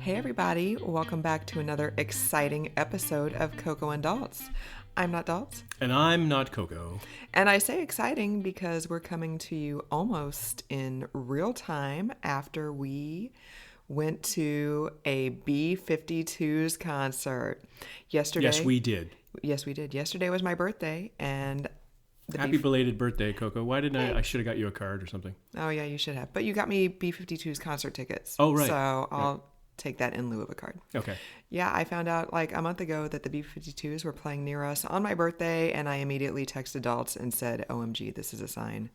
Hey everybody, welcome back to another exciting episode of Coco and Daltz. I'm not Daltz. And I'm not Coco. And I say exciting because we're coming to you almost in real time after we went to a B-52s concert yesterday. Yes, we did. Yes, we did. Yesterday was my birthday, and Happy belated birthday, Coco. Why didn't I should have got you a card or something. Oh, yeah, you should have. But you got me B-52s concert tickets. Oh, right. So I'll take that in lieu of a card. Okay. Yeah, I found out like a month ago that the B-52s were playing near us on my birthday, and I immediately texted Daltz and said, OMG, this is a sign.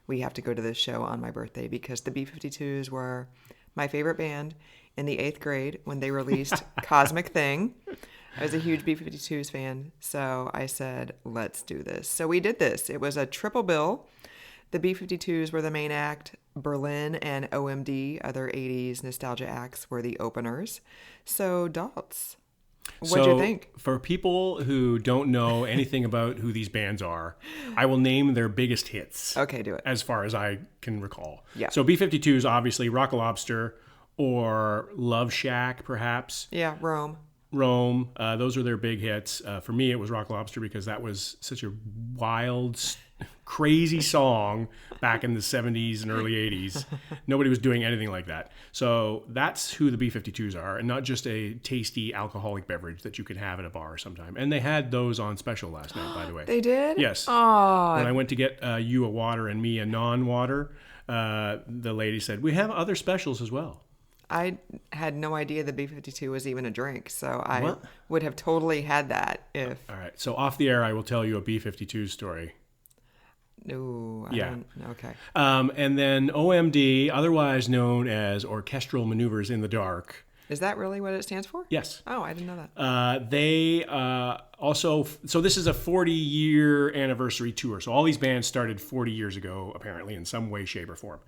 We have to go to this show on my birthday, because the B-52s were my favorite band in the 8th grade when they released Cosmic Thing. I was a huge B-52s fan, so I said, let's do this. So we did this. It was a triple bill. The B-52s were the main act. Berlin and OMD, other 80s nostalgia acts, were the openers. So, Daltz, what'd you think? For people who don't know anything about who these bands are, I will name their biggest hits. Okay, do it. As far as I can recall. Yeah. So B-52s, obviously, Rock Lobster or Love Shack, perhaps. Yeah, Rome. Those are their big hits. For me, it was Rock Lobster because that was such a wild, crazy song back in the 70s and early 80s. Nobody was doing anything like that. So that's who the B-52s are, and not just a tasty alcoholic beverage that you can have at a bar sometime. And they had those on special last night, by the way. They did? Yes. Oh. When I went to get you a water and me a non-water, the lady said, we have other specials as well. I had no idea the B-52 was even a drink, so I would have totally had that if... All right. So off the air, I will tell you a B-52 story. No, okay. And then OMD, otherwise known as Orchestral Maneuvers in the Dark. Is that really what it stands for? Yes. Oh, I didn't know that. They also, so this is a 40-year anniversary tour. So all these bands started 40 years ago, apparently, in some way, shape, or form.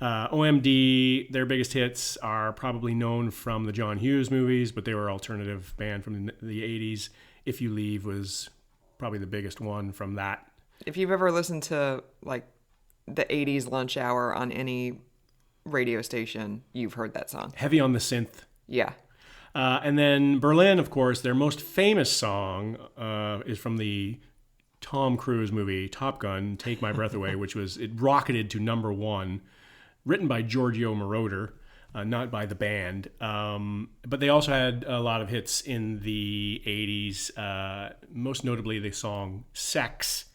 OMD, their biggest hits are probably known from the John Hughes movies, but they were an alternative band from the 80s. If You Leave was probably the biggest one from that. If you've ever listened to like the 80s lunch hour on any radio station, you've heard that song. Heavy on the synth. Yeah. And then Berlin, of course, their most famous song is from the Tom Cruise movie Top Gun, Take My Breath Away, it rocketed to number one, written by Giorgio Moroder, not by the band. But they also had a lot of hits in the 80s, most notably the song Sex.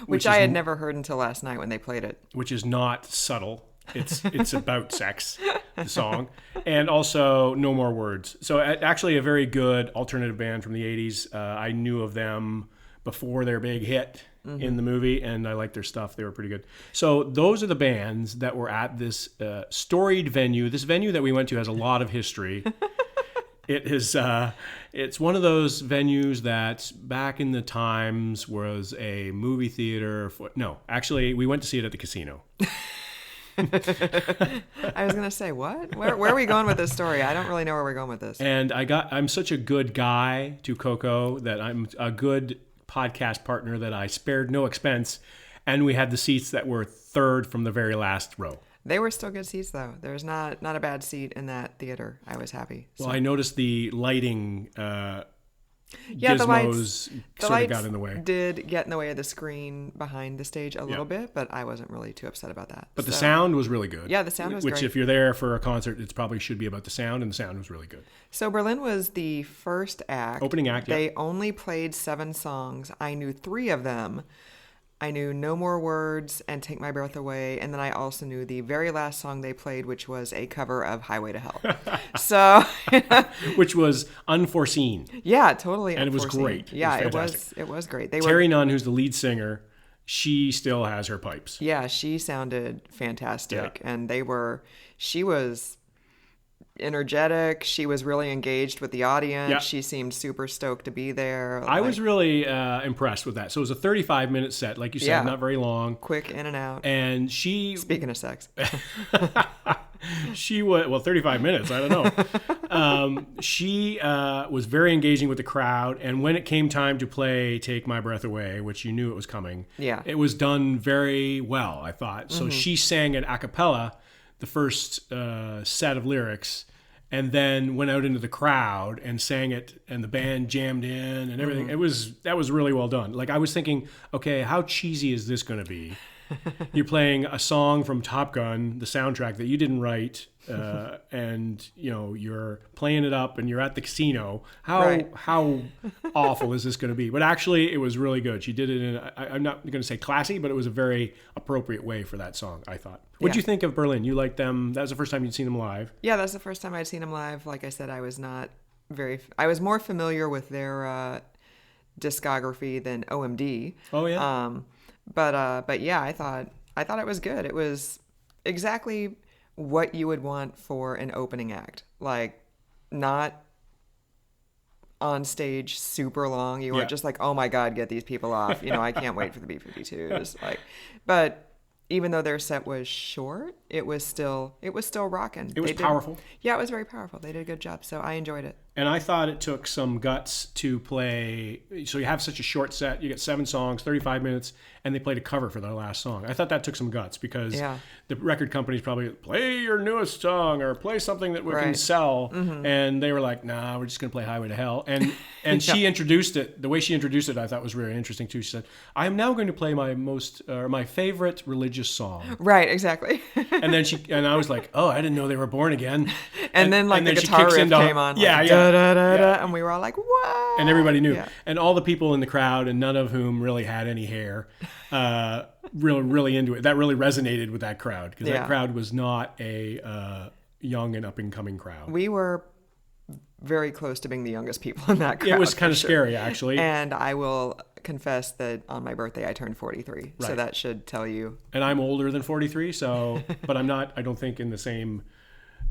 which I had never heard until last night when they played it. Which is not subtle. It's about sex, the song. And also No More Words. So actually a very good alternative band from the 80s. I knew of them before their big hit in the movie, and I liked their stuff. They were pretty good. So those are the bands that were at this storied venue. This venue that we went to has a lot of history. It is. It's one of those venues that back in the times was a movie theater. No, actually, we went to see it at the casino. I was gonna say, what? Where are we going with this story? I don't really know where we're going with this. And I'm such a good guy to Coco that I'm a good podcast partner that I spared no expense, and we had the seats that were third from the very last row. They were still good seats, though. There's not a bad seat in that theater. I was happy. Well, I noticed the lighting gizmos the lights got in the way. Did get in the way of the screen behind the stage a little bit, but I wasn't really too upset about that. But the sound was really good. Yeah, the sound was great. Which, if you're there for a concert, it probably should be about the sound, and the sound was really good. So Berlin was the first act. Opening act, They only played 7 songs. I knew 3 of them. I knew No More Words and Take My Breath Away, and then I also knew the very last song they played, which was a cover of Highway to Hell. So, which was unforeseen. Yeah, totally. And unforeseen. It was great. Yeah, it was great. Terry Nunn, who's the lead singer, she still has her pipes. Yeah, she sounded fantastic, and she was energetic. She was really engaged with the audience. Yeah. She seemed super stoked to be there. I was really impressed with that. So it was a 35-minute set, like you said, not very long. Quick in and out. And she... Speaking of sex. She was, 35 minutes, I don't know. She was very engaging with the crowd. And when it came time to play Take My Breath Away, which you knew it was coming, it was done very well, I thought. So she sang it a cappella, the first set of lyrics, and then went out into the crowd and sang it, and the band jammed in and everything. That was really well done. Like, I was thinking, okay, how cheesy is this going to be? You're playing a song from Top Gun, the soundtrack that you didn't write, and you're playing it up, and you're at the casino. How awful is this going to be? But actually, it was really good. She did it in I'm not going to say classy, but it was a very appropriate way for that song, I thought. What did you think of Berlin? You liked them? That was the first time you'd seen them live. Yeah, that's the first time I'd seen them live. Like I said, I was more familiar with their discography than OMD. Oh yeah. But yeah, I thought it was good. It was exactly what you would want for an opening act. Like, not on stage super long. You weren't just like, oh my God, get these people off. I can't wait for the B-52s. But even though their set was short, it was still rocking. It was powerful. Yeah, it was very powerful. They did a good job, so I enjoyed it. And I thought it took some guts to play. So you have such a short set. You get 7 songs, 35 minutes, and they played a cover for their last song. I thought that took some guts because the record companies probably play your newest song or play something that we can sell. Mm-hmm. And they were like, nah, we're just going to play Highway to Hell. And she introduced it. The way she introduced it, I thought was really interesting too. She said, I am now going to play my favorite religious song. Right, exactly. and I was like, oh, I didn't know they were born again. And then the guitar riff came on. And we were all like, what? And everybody knew. Yeah. And all the people in the crowd, and none of whom really had any hair, really into it. That really resonated with that crowd, because that crowd was not a young and up-and-coming crowd. We were very close to being the youngest people in that crowd. It was kind of scary, actually. And I will confess that on my birthday, I turned 43. Right. So that should tell you. And I'm older than 43, but I'm not, I don't think, in the same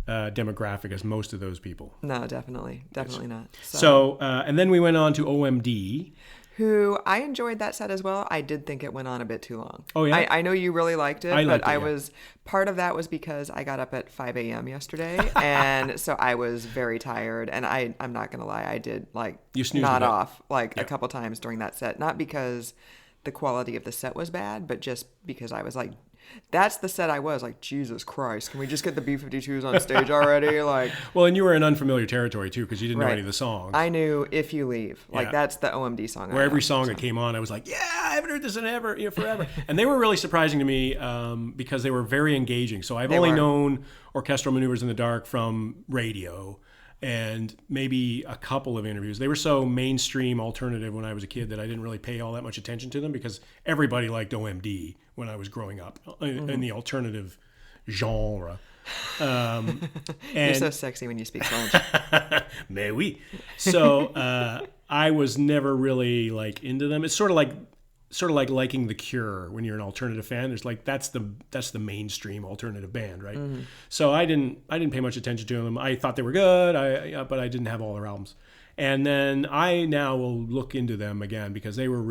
demographic as most of those people. No, definitely not. So and then we went on to OMD, who I enjoyed that set as well. I did think it went on a bit too long. Oh yeah, I know you really liked it, part of that was because I got up at 5 a.m. yesterday, and so I was very tired. And I'm not gonna lie, I did nod off a couple times during that set, not because the quality of the set was bad, but just because I was like, that's the set I was like, Jesus Christ, can we just get the B-52s on stage already? Well, and you were in unfamiliar territory too, because you didn't know any of the songs. I knew If You Leave. That's the OMD song. Where every song that came on, I was like, yeah, I haven't heard this in forever. And they were really surprising to me because they were very engaging. So I've only known Orchestral Maneuvers in the Dark from radio and maybe a couple of interviews. They were so mainstream alternative when I was a kid that I didn't really pay all that much attention to them, because everybody liked OMD when I was growing up in the alternative genre. You're so sexy when you speak French. Mais oui. So I was never really into them. It's sort of like liking The Cure when you're an alternative fan. There's that's the mainstream alternative band, right? Mm-hmm. So I didn't pay much attention to them. I thought they were good, but I didn't have all their albums. And then I now will look into them again, because I was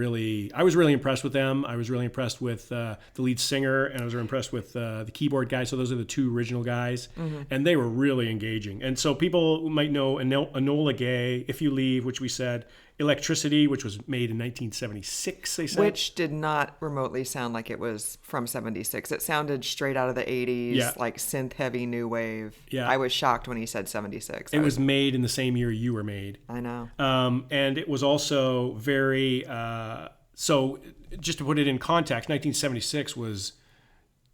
really impressed with them. I was really impressed with the lead singer, and I was really impressed with the keyboard guy. So those are the 2 original guys, and they were really engaging. And so people might know Enola Gay, If You Leave, which we said, Electricity, which was made in 1976, they said. Which did not remotely sound like it was from 76. It sounded straight out of the 80s, like synth-heavy new wave. Yeah. I was shocked when he said 76. It was made in the same year you were made. I know. And it was also very... so just to put it in context, 1976 was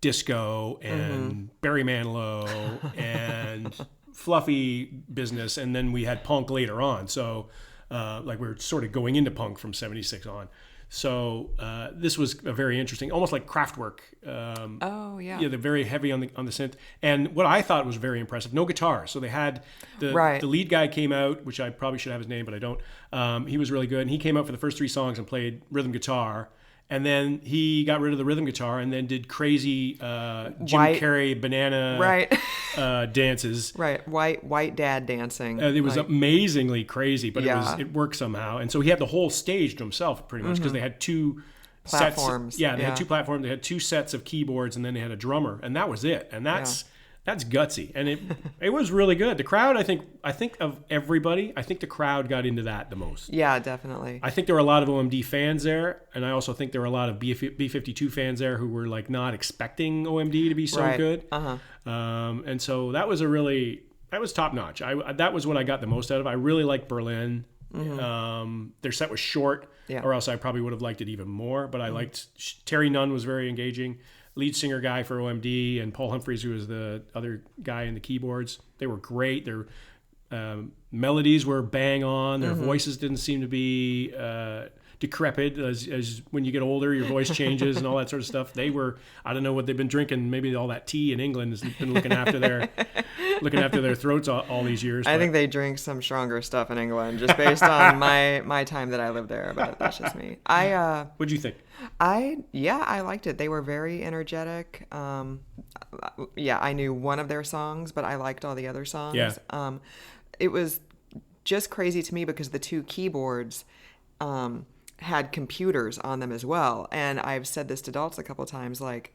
disco and Barry Manilow and fluffy business, and then we had punk later on. So... we were sort of going into punk from 76 on. So this was a very interesting, almost like Kraftwerk. Yeah, they're very heavy on the synth. And what I thought was very impressive, no guitar. So they had the lead guy came out, which I probably should have his name, but I don't. He was really good. And he came out for the first 3 songs and played rhythm guitar. And then he got rid of the rhythm guitar and then did crazy Jim Carrey banana dances. Right, white dad dancing. It was amazingly crazy, but it worked somehow. And so he had the whole stage to himself pretty much, because they had 2 platforms. They had 2 platforms. They had 2 sets of keyboards, and then they had a drummer, and that was it. And that's gutsy, and it was really good. The crowd, I think of everybody, I think the crowd got into that the most. Yeah, definitely. I think there were a lot of OMD fans there, and I also think there were a lot of B-52 fans there who were not expecting OMD to be so good. And so that was a really that was top notch. That was what I got the most out of. I really liked Berlin. Their set was short, or else I probably would have liked it even more. But I liked Terry Nunn was very engaging. Lead singer guy for OMD, and Paul Humphreys, who was the other guy in the keyboards. They were great. Their melodies were bang on. Their voices didn't seem to be decrepit. As when you get older, your voice changes and all that sort of stuff. They were, I don't know what they've been drinking. Maybe all that tea in England has been looking after their throats all these years. I think they drink some stronger stuff in England, just based on my time that I lived there. But that's just me. What'd you think? I liked it. They were very energetic. I knew one of their songs, but I liked all the other songs. Yeah. It was just crazy to me because the two keyboards had computers on them as well. And I've said this to adults a couple of times, like,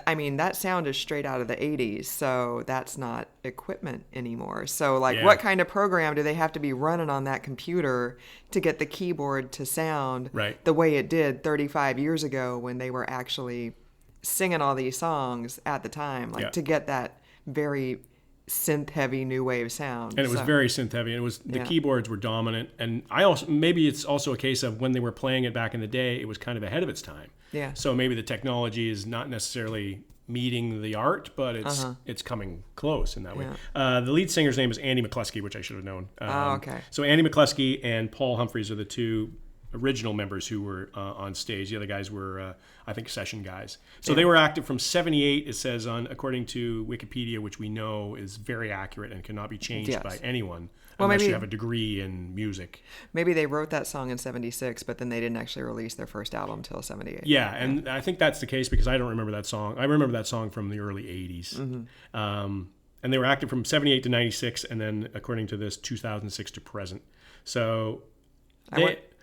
I mean, that sound is straight out of the 80s, so that's not equipment anymore. So, like, what kind of program do they have to be running on that computer to get the keyboard to sound the way it did 35 years ago when they were actually singing all these songs at the time, like to get that very synth-heavy new wave sound. And it was very synth-heavy, and it was the keyboards were dominant. And maybe it's also a case of when they were playing it back in the day, it was kind of ahead of its time. Yeah. So maybe the technology is not necessarily meeting the art, but it's coming close in that way. The lead singer's name is Andy McCluskey, which I should have known. Okay. So Andy McCluskey and Paul Humphreys are the two original members who were on stage. The other guys were, I think, session guys. So they were active from 78, it says, according to Wikipedia, which we know is very accurate and cannot be changed by anyone unless you have a degree in music. Maybe they wrote that song in 76, but then they didn't actually release their first album until 78. Yeah, and I think that's the case because I don't remember that song. I remember that song from the early 80s. And they were active from 78 to 96, and then, according to this, 2006 to present. So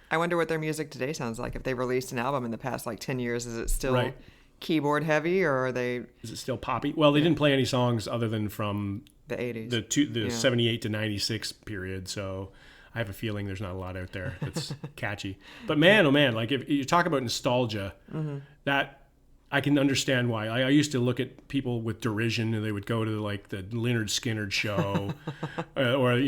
I wonder what their music today sounds like. If they released an album in the past, 10 years, is it still keyboard heavy, or are they... Is it still poppy? Well, they didn't play any songs other than from... the 80s. The 78 to 96 period, so I have a feeling there's not a lot out there that's catchy. But man, oh man, if you talk about nostalgia, that... I can understand why. I used to look at people with derision, and they would go to the Lynyrd Skynyrd show, or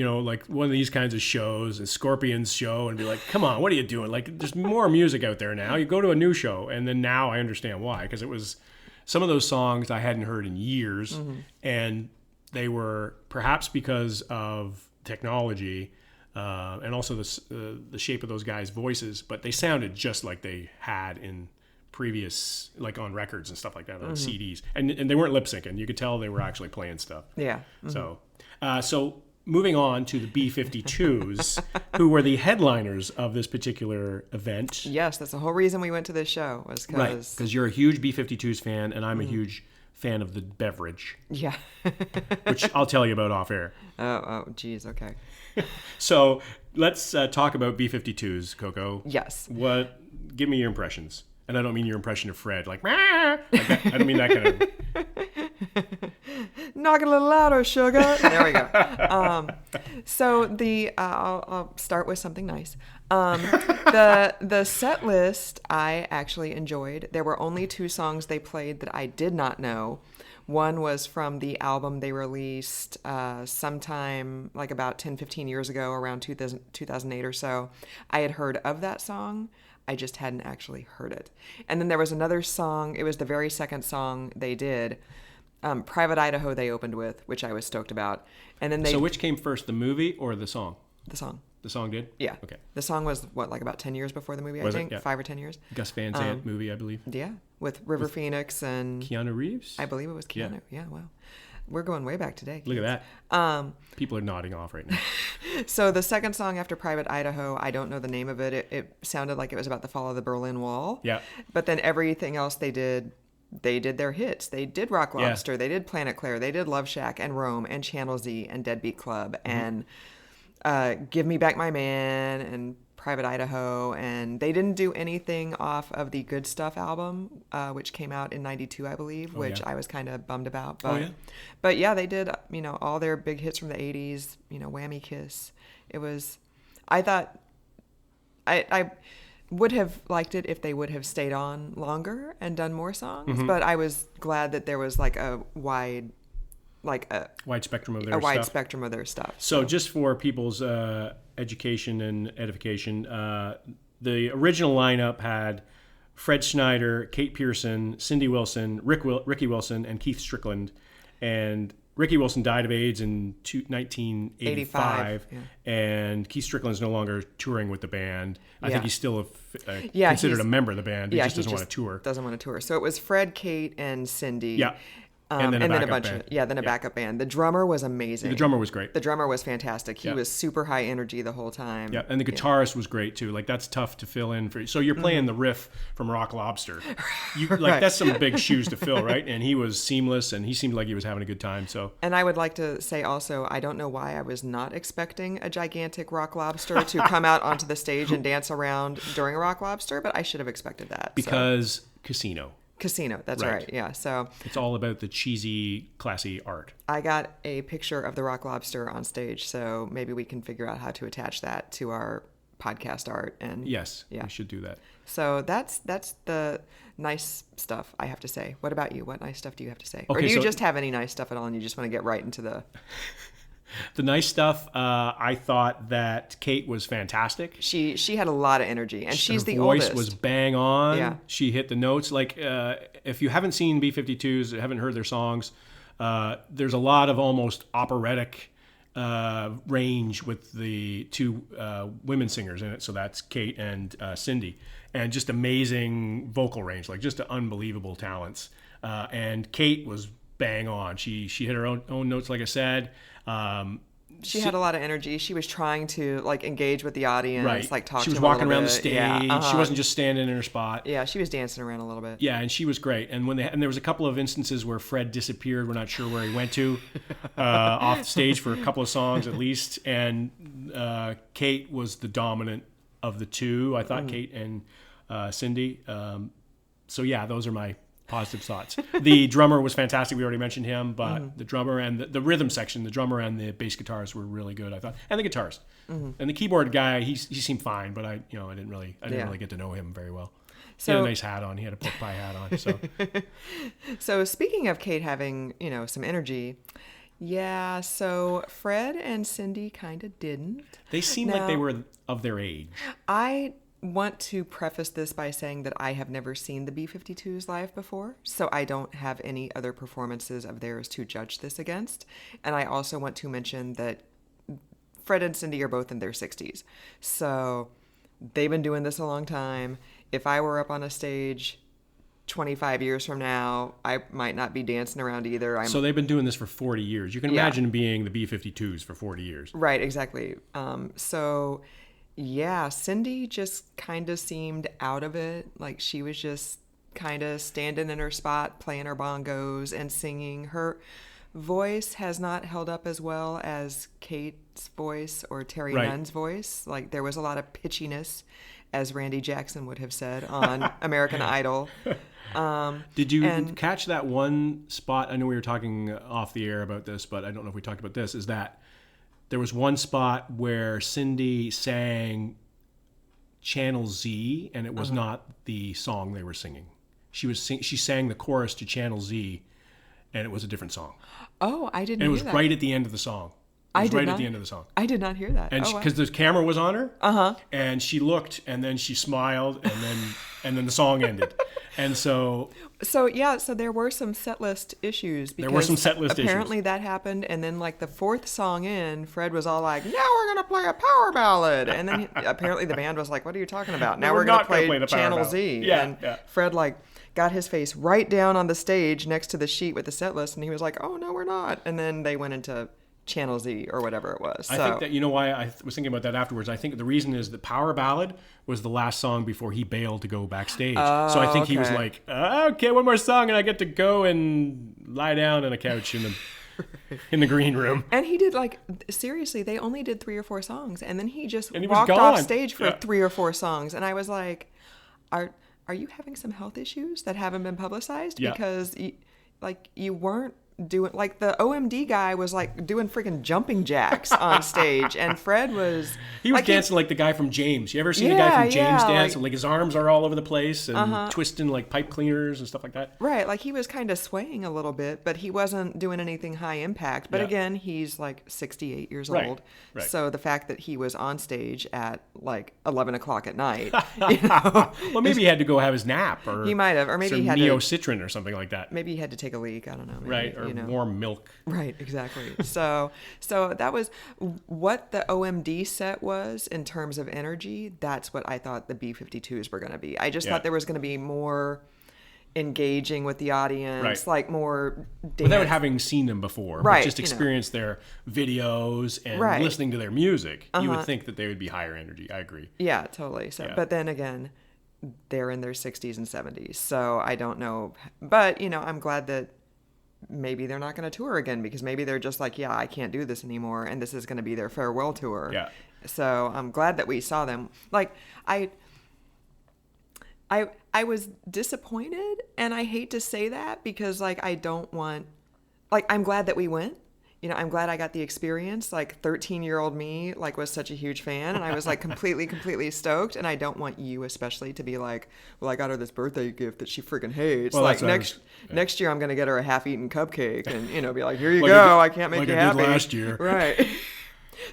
one of these kinds of shows, a Scorpions show, and be like, "Come on, what are you doing? There's more music out there now. You go to a new show." And then now I understand why, because it was some of those songs I hadn't heard in years, and they were perhaps because of technology. And also the shape of those guys' voices, but they sounded just like they had in previous, on records and stuff like that, on CDs, and they weren't lip syncing. You could tell they were actually playing stuff. Yeah. So moving on to the B-52s, who were the headliners of this particular event. Yes, that's the whole reason we went to this show, was because you're a huge B-52s fan, and I'm a huge fan of the beverage. Yeah. Which I'll tell you about off air. Oh, geez, okay. So let's talk about B-52s, Coco. Yes. Give me your impressions. And I don't mean your impression of Fred, like that. I don't mean that kind of... Knock it a little louder, sugar. There we go. So I'll start with something nice. The set list I actually enjoyed. There were only 2 songs they played that I did not know. One was from the album they released sometime about 10, 15 years ago, around 2008 or so. I had heard of that song. I just hadn't actually heard it. And then there was another song. It was the very second song they did. Private Idaho they opened with, which I was stoked about. And then So which came first, the movie or the song? The song. The song did? Yeah. Okay. The song was, about 10 years before the movie, I think? 5 or 10 years. Gus Van Sant movie, I believe. Yeah, with River Phoenix and... Keanu Reeves? I believe it was Keanu. Yeah, wow. We're going way back today. Look at that. People are nodding off right now. So the second song after Private Idaho, I don't know the name of it. It sounded like it was about the fall of the Berlin Wall. Yeah. But then everything else they did their hits. They did Rock Lobster. Yeah. They did Planet Claire. They did Love Shack and Rome and Channel Z and Deadbeat Club and Give Me Back My Man and Private Idaho. And they didn't do anything off of the Good Stuff album, which came out in 92, I believe, which I was kind of bummed about. But, but yeah, they did, all their big hits from the 80s, Whammy Kiss. It was, I thought, I would have liked it if they would have stayed on longer and done more songs, but I was glad that there was a wide like wide spectrum of their a wide stuff. spectrum of their stuff. So just for people's education and edification, the original lineup had Fred Schneider, Kate Pearson, Cindy Wilson, Ricky Wilson, and Keith Strickland. And Ricky Wilson died of AIDS in 1985, and Keith Strickland's no longer touring with the band. I think he's still considered a member of the band. He just doesn't want to tour. Doesn't want to tour. So it was Fred, Kate, and Cindy. Yeah. And then a backup band. A backup band. The drummer was amazing. The drummer was great. The drummer was fantastic. He was super high energy the whole time. Yeah, and the guitarist was great too. Like that's tough to fill in for. So you're playing the riff from Rock Lobster. That's some big shoes to fill, right? And he was seamless, and he seemed like he was having a good time. So. And I would like to say also, I don't know why I was not expecting a gigantic Rock Lobster to come out onto the stage and dance around during a Rock Lobster, but I should have expected that. Because Casino. Casino, that's right. Yeah, so it's all about the cheesy, classy art. I got a picture of the Rock Lobster on stage, so maybe we can figure out how to attach that to our podcast art. And yes, we should do that. So that's the nice stuff I have to say. What about you? What nice stuff do you have to say? Okay, or do you just have any nice stuff at all, and you just want to get right into the? The nice stuff, I thought that Kate was fantastic. She had a lot of energy, and she's the oldest. Her voice was bang on. Yeah. She hit the notes. Like, if you haven't seen B-52s, haven't heard their songs, there's a lot of almost operatic range with the two women singers in it. So that's Kate and Cindy. And just amazing vocal range, like just unbelievable talents. And Kate was bang on. She hit her own notes, like I said. She had a lot of energy. She was trying to engage with the audience, talk to them. She was walking around the stage. Yeah, She wasn't just standing in her spot. Yeah, she was dancing around a little bit. Yeah, and she was great. And there was a couple of instances where Fred disappeared. We're not sure where he went to, off the stage for a couple of songs at least. And Kate was the dominant of the two. I thought Kate and Cindy. So yeah, those are my positive thoughts. The drummer was fantastic. We already mentioned him, but the drummer and the rhythm section, the drummer and the bass guitars were really good, I thought, and the guitarist. And the keyboard guy, he seemed fine, but I didn't really get to know him very well. So, he had a nice hat on. He had a pork pie hat on. So, so speaking of Kate having some energy, yeah. So Fred and Cindy kind of didn't. They seemed like they were of their age. I want to preface this by saying that I have never seen the B-52s live before, so I don't have any other performances of theirs to judge this against. And I also want to mention that Fred and Cindy are both in their 60s, so they've been doing this a long time. If I were up on a stage 25 years from now, I might not be dancing around either. So they've been doing this for 40 years. You can imagine being the B-52s for 40 years. Right, exactly. Yeah, Cindy just kind of seemed out of it. Like she was just kind of standing in her spot, playing her bongos and singing. Her voice has not held up as well as Kate's voice or Terry Nunn's voice. Like there was a lot of pitchiness, as Randy Jackson would have said on American Idol. Did you catch that one spot? I know we were talking off the air about this, but I don't know if we talked about this, is that there was one spot where Cindy sang Channel Z, and it was not the song they were singing. She sang the chorus to Channel Z, and it was a different song. Oh, I didn't. And it was hear that. Right at the end of the song. At the end of the song. I did not hear that. And because the camera was on her, and she looked, and then she smiled, and then the song ended. And so there were some set list issues. Because apparently that happened, and then the fourth song in, Fred was all like, "Now we're gonna play a power ballad," and then apparently the band was like, "What are you talking about? Now we're gonna play Channel Z." Yeah, and Fred got his face right down on the stage next to the sheet with the set list, and he was like, "Oh no, we're not." And then they went into Channel Z or whatever it was. I think that, why I was thinking about that afterwards. I think the reason is the Power Ballad was the last song before he bailed to go backstage. So I think he was like, okay, one more song and I get to go and lie down on a couch in the green room. And he did seriously, they only did 3 or 4 songs, and then he just he walked off stage for 3 or 4 songs, and I was like, are you having some health issues that haven't been publicized? Yeah. Because you weren't doing, like, the OMD guy was like doing freaking jumping jacks on stage, and Fred was He was like, dancing like the guy from James. You ever seen the guy from James dance? Like his arms are all over the place and twisting like pipe cleaners and stuff like that. right, like he was kind of swaying a little bit, but he wasn't doing anything high impact. But again, he's like 68 years old. Right. So the fact that he was on stage at like 11 o'clock at night, Well, maybe he had to go have his nap, or he might have, or maybe some he had Neocitrin or something like that. maybe he had to take a leak. I don't know. Maybe, Right, or warm milk. Right, exactly. So that was what the OMD set was in terms of energy. That's what I thought the B-52s were going to be. I just thought there was going to be more engaging with the audience, like more dance. Without having seen them before, but just experience their videos and listening to their music, you would think that they would be higher energy. I agree. Yeah, totally. So, but then again, they're in their 60s and 70s, so I don't know. But I'm glad that maybe they're not going to tour again, because maybe they're just like, I can't do this anymore, and this is going to be their farewell tour. Yeah. So I'm glad that we saw them. Like I was disappointed, and I hate to say that, because like I don't want, like, I'm glad that we went. I'm glad I got the experience. Like 13-year-old me, like, was such a huge fan, and I was like completely stoked. And I don't want you especially to be like, well, I got her this birthday gift that she freaking hates. Well, like next year I'm gonna get her a half-eaten cupcake, and be like, here you go. I can't make you happy. Like I did last year. Right.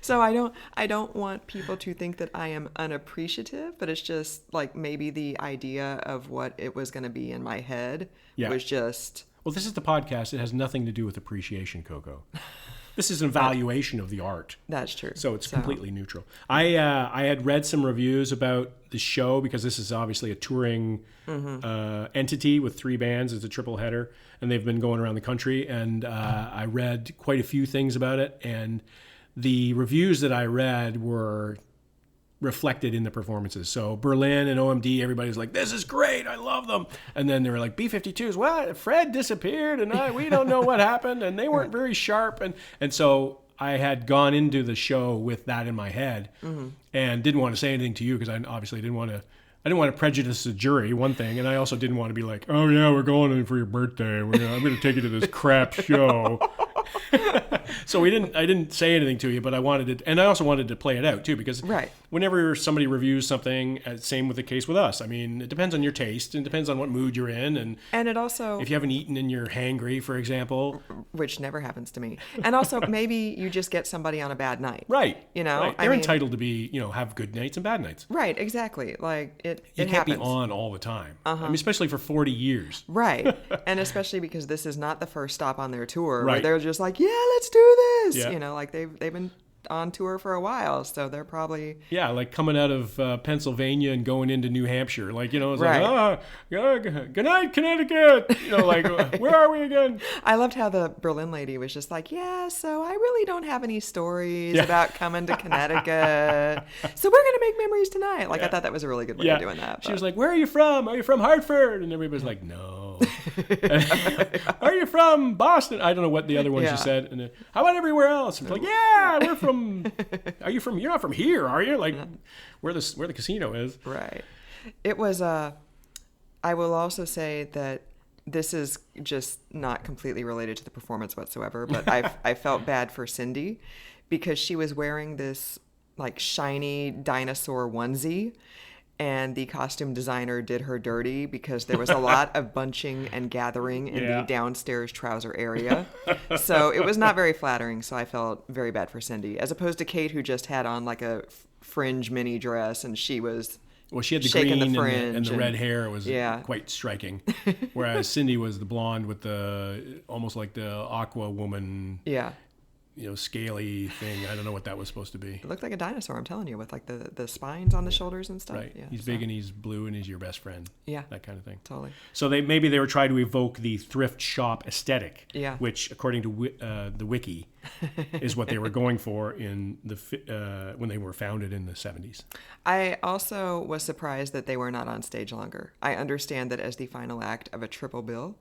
So I don't want people to think that I am unappreciative, but it's just like maybe the idea of what it was going to be in my head was just. Well, this is the podcast. It has nothing to do with appreciation, Coco. This is an evaluation of the art. That's true. So it's completely neutral. I had read some reviews about the show, because this is obviously a touring entity with 3 bands. It's a triple header, and they've been going around the country. And I read quite a few things about it, and the reviews that I read were reflected in the performances. So Berlin and OMD, everybody's like, this is great, I love them. And then they were like, B-52s, well, Fred disappeared, and we don't know what happened, and they weren't very sharp. And so I had gone into the show with that in my head, and didn't want to say anything to you, because I obviously didn't want to prejudice the jury, one thing, and I also didn't want to be like, oh yeah, we're going in for your birthday. I'm going to take you to this crap show. So I didn't say anything to you, but I wanted it, and I also wanted to play it out too, because whenever somebody reviews something, same with the case with us. I mean, it depends on your taste, and it depends on what mood you're in, and it also, if you haven't eaten and you're hangry, for example, which never happens to me, and also maybe you just get somebody on a bad night, right? Right. They're entitled to be, have good nights and bad nights, right? Exactly. Like it can't happens. Be on all the time. I mean, especially for 40 years, right? And especially because this is not the first stop on their tour, where they're just like, yeah, let's do this. Like they've been on tour for a while, so they're probably like coming out of Pennsylvania and going into New Hampshire, like it's like, good night, Connecticut. Like where are we again? I loved how the Berlin lady was just like, so I really don't have any stories about coming to Connecticut, so we're gonna make memories tonight. Like I thought that was a really good way of doing that. She was like, where are you from? Are you from Hartford? And everybody's like, no. Are you from Boston? I don't know what the other one she said. And then, how about everywhere else? And like, we're from. Are you from? You're not from here, are you? Like where the casino is. Right. It was. I will also say that this is just not completely related to the performance whatsoever. But I felt bad for Cindy, because she was wearing this like shiny dinosaur onesie. And the costume designer did her dirty, because there was a lot of bunching and gathering in the downstairs trouser area. So it was not very flattering. So I felt very bad for Cindy, as opposed to Kate, who just had on like a fringe mini dress, and she was she had the shaking green the fringe and the red hair. It was quite striking. Whereas Cindy was the blonde with the almost like the Aqua woman. Yeah. Scaly thing. I don't know what that was supposed to be. It looked like a dinosaur, I'm telling you, with like the spines on the shoulders and stuff. Right. Yeah, he's big and he's blue and he's your best friend. Yeah. That kind of thing. Totally. So maybe they were trying to evoke the thrift shop aesthetic, which, according to the wiki, is what they were going for in when they were founded in the 70s. I also was surprised that they were not on stage longer. I understand that as the final act of a triple bill,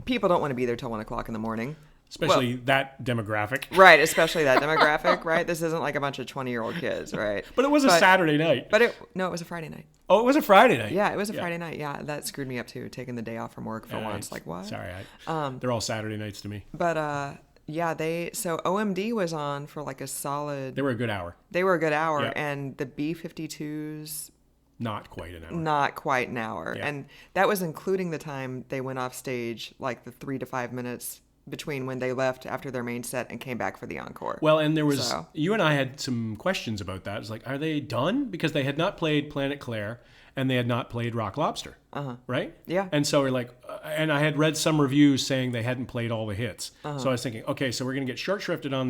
people don't want to be there till 1 o'clock in the morning. especially that demographic. Right, especially that demographic, right? This isn't like a bunch of 20-year-old kids, right? But it was a Saturday night. But it was a Friday night. Oh, it was a Friday night. Yeah, it was a Friday night. Yeah, that screwed me up too, taking the day off from work for once. Like, what? Sorry, they're all Saturday nights to me. But yeah, so OMD was on for like a solid. They were a good hour. They were a good hour, Yeah. and the B-52s. Not quite an hour. Not quite an hour. Yeah. And that was including the time they went off stage, like the 3 to 5 minutes between when they left after their main set and came back for the encore. Well, and there was, you and I had some questions about that. It's like, are they done? Because they had not played Planet Claire and they had not played Rock Lobster. Right? Yeah. And so we're like, and I had read some reviews saying they hadn't played all the hits. So I was thinking, okay, so we're going to get short shrifted on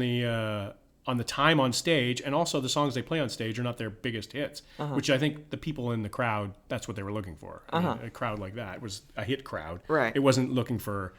the time on stage, and also the songs they play on stage are not their biggest hits, which I think the people in the crowd, that's what they were looking for. I mean, a crowd like that was a hit crowd. Right. It wasn't looking for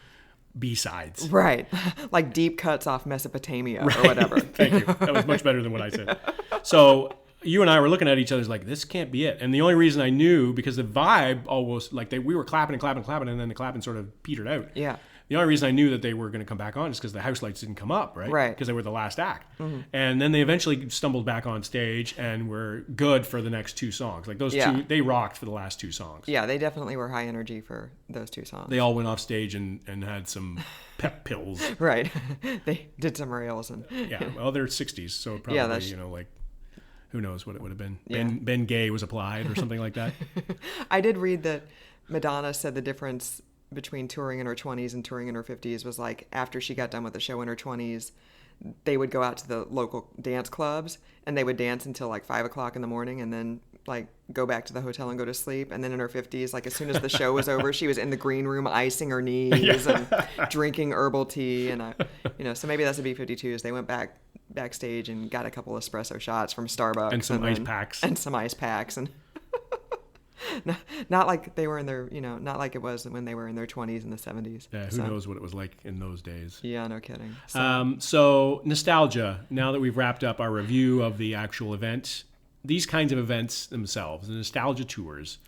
B-sides. Right. Like deep cuts off Mesopotamia or whatever. Thank you. That was much better than what I said. So you and I were looking at each other like, this can't be it. And the only reason I knew, because the vibe almost, like we were clapping and clapping and clapping, and then the clapping sort of petered out. Yeah. The only reason I knew that they were going to come back on is because the house lights didn't come up, right? Right. Because they were the last act. And then they eventually stumbled back on stage and were good for the next two songs. Like those two, they rocked for the last two songs. Yeah, they definitely were high energy for those two songs. They all went off stage and had some pep pills. Right. They did some rails. Yeah, well, they're 60s, so probably, like, who knows what it would have been. Yeah. Ben Gay was applied or something like that. I did read that Madonna said the difference between touring in her 20s and touring in her 50s was like after she got done with the show in her 20s, they would go out to the local dance clubs and they would dance until like 5 o'clock in the morning and then like go back to the hotel and go to sleep. And then in her 50s, like as soon as the show was over, she was in the green room icing her knees and drinking herbal tea. And so maybe that's the B-52s. They went backstage and got a couple espresso shots from Starbucks and some ice packs and not like they were in their, not like it was when they were in their 20s and the 70s. Yeah, who knows what it was like in those days. Yeah, no kidding. So nostalgia, now that we've wrapped up our review of the actual event, these kinds of events themselves, the nostalgia tours,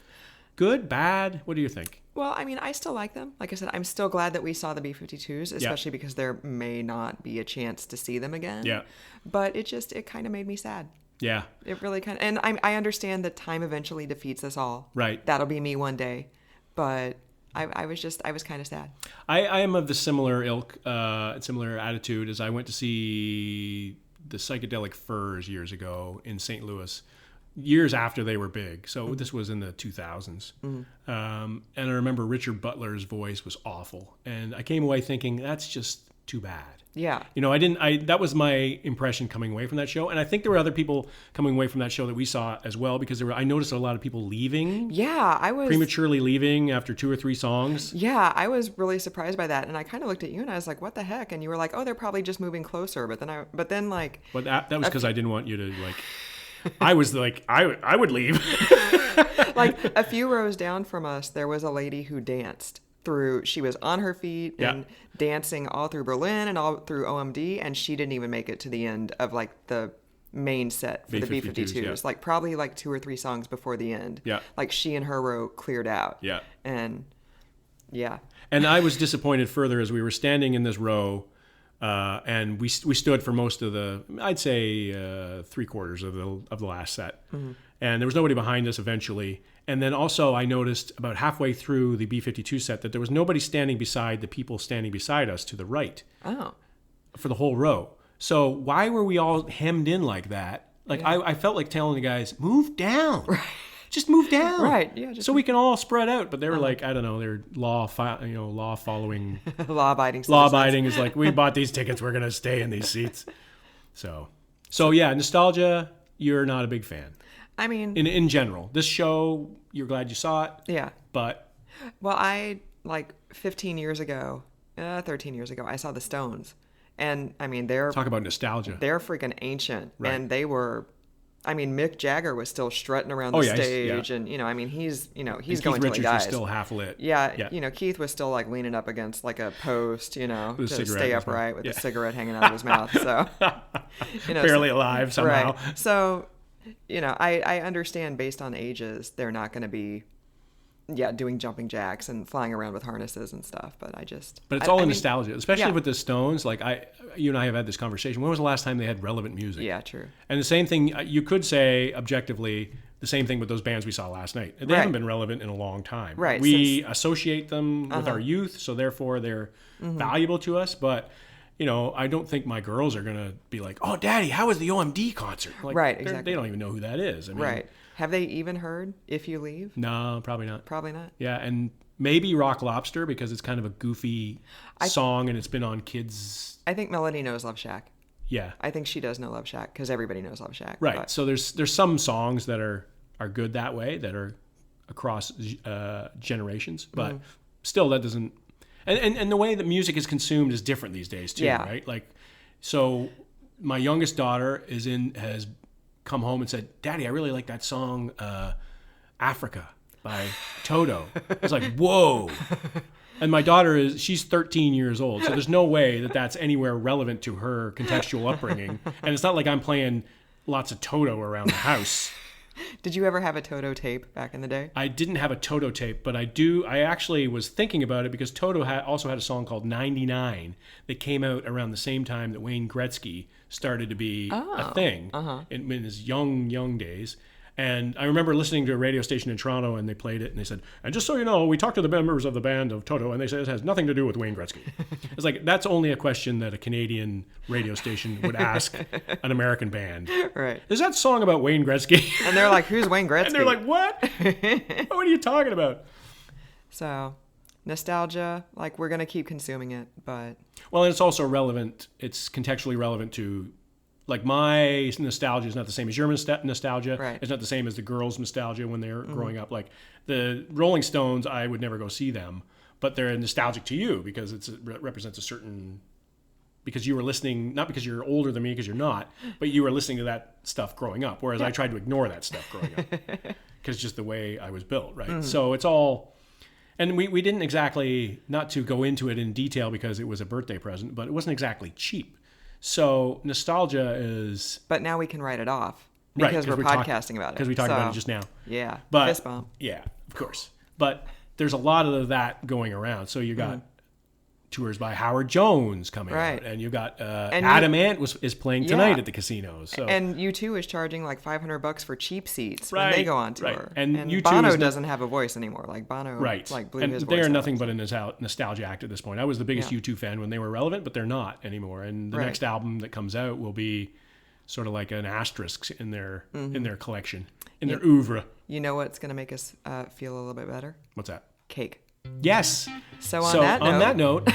good, bad, what do you think? Well, I mean, I still like them. Like I said, I'm still glad that we saw the B-52s, especially because there may not be a chance to see them again. Yeah. But it kind of made me sad. Yeah. It really kind of, and I understand that time eventually defeats us all. Right. That'll be me one day. But I was kind of sad. I am of the similar ilk, similar attitude as I went to see the Psychedelic Furs years ago in St. Louis, years after they were big. So this was in the 2000s. And I remember Richard Butler's voice was awful. And I came away thinking, that's just too bad. Yeah. That was my impression coming away from that show. And I think there were other people coming away from that show that we saw as well, because I noticed a lot of people leaving. Yeah, I was prematurely leaving after 2 or 3 songs. Yeah, I was really surprised by that. And I kind of looked at you and I was like, what the heck? And you were like, oh, they're probably just moving closer. But then like, but that was because I didn't want you to like, I was like, I would leave. Like a few rows down from us, there was a lady who danced. She was on her feet and dancing all through Berlin and all through OMD, and she didn't even make it to the end of like the main set for the B-52s. Like probably like 2 or 3 songs before the end. Yeah. Like she and her row cleared out. Yeah. And And I was disappointed further as we were standing in this row, and we stood for most of the, I'd say 3/4 of the last set. Mm-hmm. And there was nobody behind us eventually. And then also I noticed about halfway through the B-52 set that there was nobody standing beside the people standing beside us to the right. Oh. For the whole row. So why were we all hemmed in like that? Like I felt like telling the guys, move down. Right. Just move down. Right. Yeah. So we can all spread out. But they were like, I don't know, they're law following. Law abiding. Law abiding is like, we bought these tickets, we're going to stay in these seats. So yeah, nostalgia, you're not a big fan. I mean, in general, this show, you're glad you saw it. Yeah. But. Well, I, like 13 years ago, I saw the Stones. And I mean, talk about nostalgia. They're freaking ancient. Right. And they were, I mean, Mick Jagger was still strutting around the stage. And, I mean, he's going till he dies. Keith Richards was still half lit. Yeah. Keith was still like leaning up against like a post, to stay upright with a cigarette hanging out of his mouth. So, barely alive somehow. Right. So, I understand based on ages, they're not going to be doing jumping jacks and flying around with harnesses and stuff. But it's all nostalgia, especially with the Stones. Like you and I have had this conversation. When was the last time they had relevant music? Yeah, true. And the same thing, you could say objectively, the same thing with those bands we saw last night. They haven't been relevant in a long time. Right. We associate them with our youth, so therefore they're valuable to us. But, I don't think my girls are going to be like, oh, Daddy, how was the OMD concert? Like, right, exactly. They don't even know who that is. I mean, right. Have they even heard If You Leave? No, probably not. Probably not. Yeah, and maybe Rock Lobster because it's kind of a goofy song and it's been on kids. I think Melanie knows Love Shack. Yeah. I think she does know Love Shack because everybody knows Love Shack. Right. But. So there's some songs that are good that way, that are across generations, but still that doesn't. And the way that music is consumed is different these days too, right? Like, so my youngest daughter has come home and said, Daddy, I really like that song Africa by Toto. I was like, whoa. And my daughter she's 13 years old, so there's no way that that's anywhere relevant to her contextual upbringing. And it's not like I'm playing lots of Toto around the house. Did you ever have a Toto tape back in the day? I didn't have a Toto tape, but I actually was thinking about it because Toto also had a song called 99 that came out around the same time that Wayne Gretzky started to be a thing in his young days. And I remember listening to a radio station in Toronto, and they played it, and they said, and just so you know, we talked to the members of the band of Toto, and they said it has nothing to do with Wayne Gretzky. It's like, that's only a question that a Canadian radio station would ask an American band. Right. Is that song about Wayne Gretzky? And they're like, who's Wayne Gretzky? And they're like, what? What are you talking about? So, nostalgia, like, we're going to keep consuming it, but... Well, and it's also relevant. It's contextually relevant to... Like, my nostalgia is not the same as your nostalgia. Right. It's not the same as the girls' nostalgia when they're growing up. Like, the Rolling Stones, I would never go see them, but they're nostalgic to you because it represents a certain... Because you were listening, not because you're older than me, because you're not, but you were listening to that stuff growing up, whereas I tried to ignore that stuff growing up because just the way I was built, right? So it's all... And we didn't exactly, not to go into it in detail because it was a birthday present, but it wasn't exactly cheap. So nostalgia is... But now we can write it off because we're podcasting about it. Because we talked about it just now. Yeah, but, fist bump. Yeah, of course. But there's a lot of that going around. So you got tours by Howard Jones coming out. And you got Adam Ant is playing tonight at the casino. So. And U2 is charging like $500 for cheap seats when Right, they go on tour. right. And U2 Bono doesn't have a voice anymore. Like Bono Right. like blew and his voice they are out. nothing but a nostalgia act at this point. I was the biggest U2 fan when they were relevant, but they're not anymore. And the next album that comes out will be sort of like an asterisk in their collection, in their oeuvre. You know what's going to make us feel a little bit better? What's that? Cake. Yes. So on that note,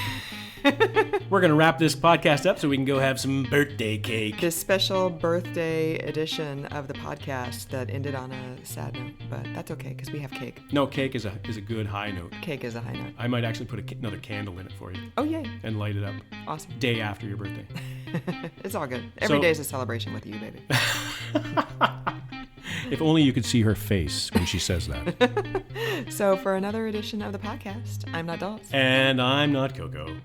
we're going to wrap this podcast up so we can go have some birthday cake. This special birthday edition of the podcast that ended on a sad note, but that's okay because we have cake. No, cake is a good high note. Cake is a high note. I might actually put another candle in it for you. Oh, yay. And light it up. Awesome. Day after your birthday. It's all good. Every day is a celebration with you, baby. If only you could see her face when she says that. So for another edition of the podcast, I'm not Dolls. And I'm not Coco.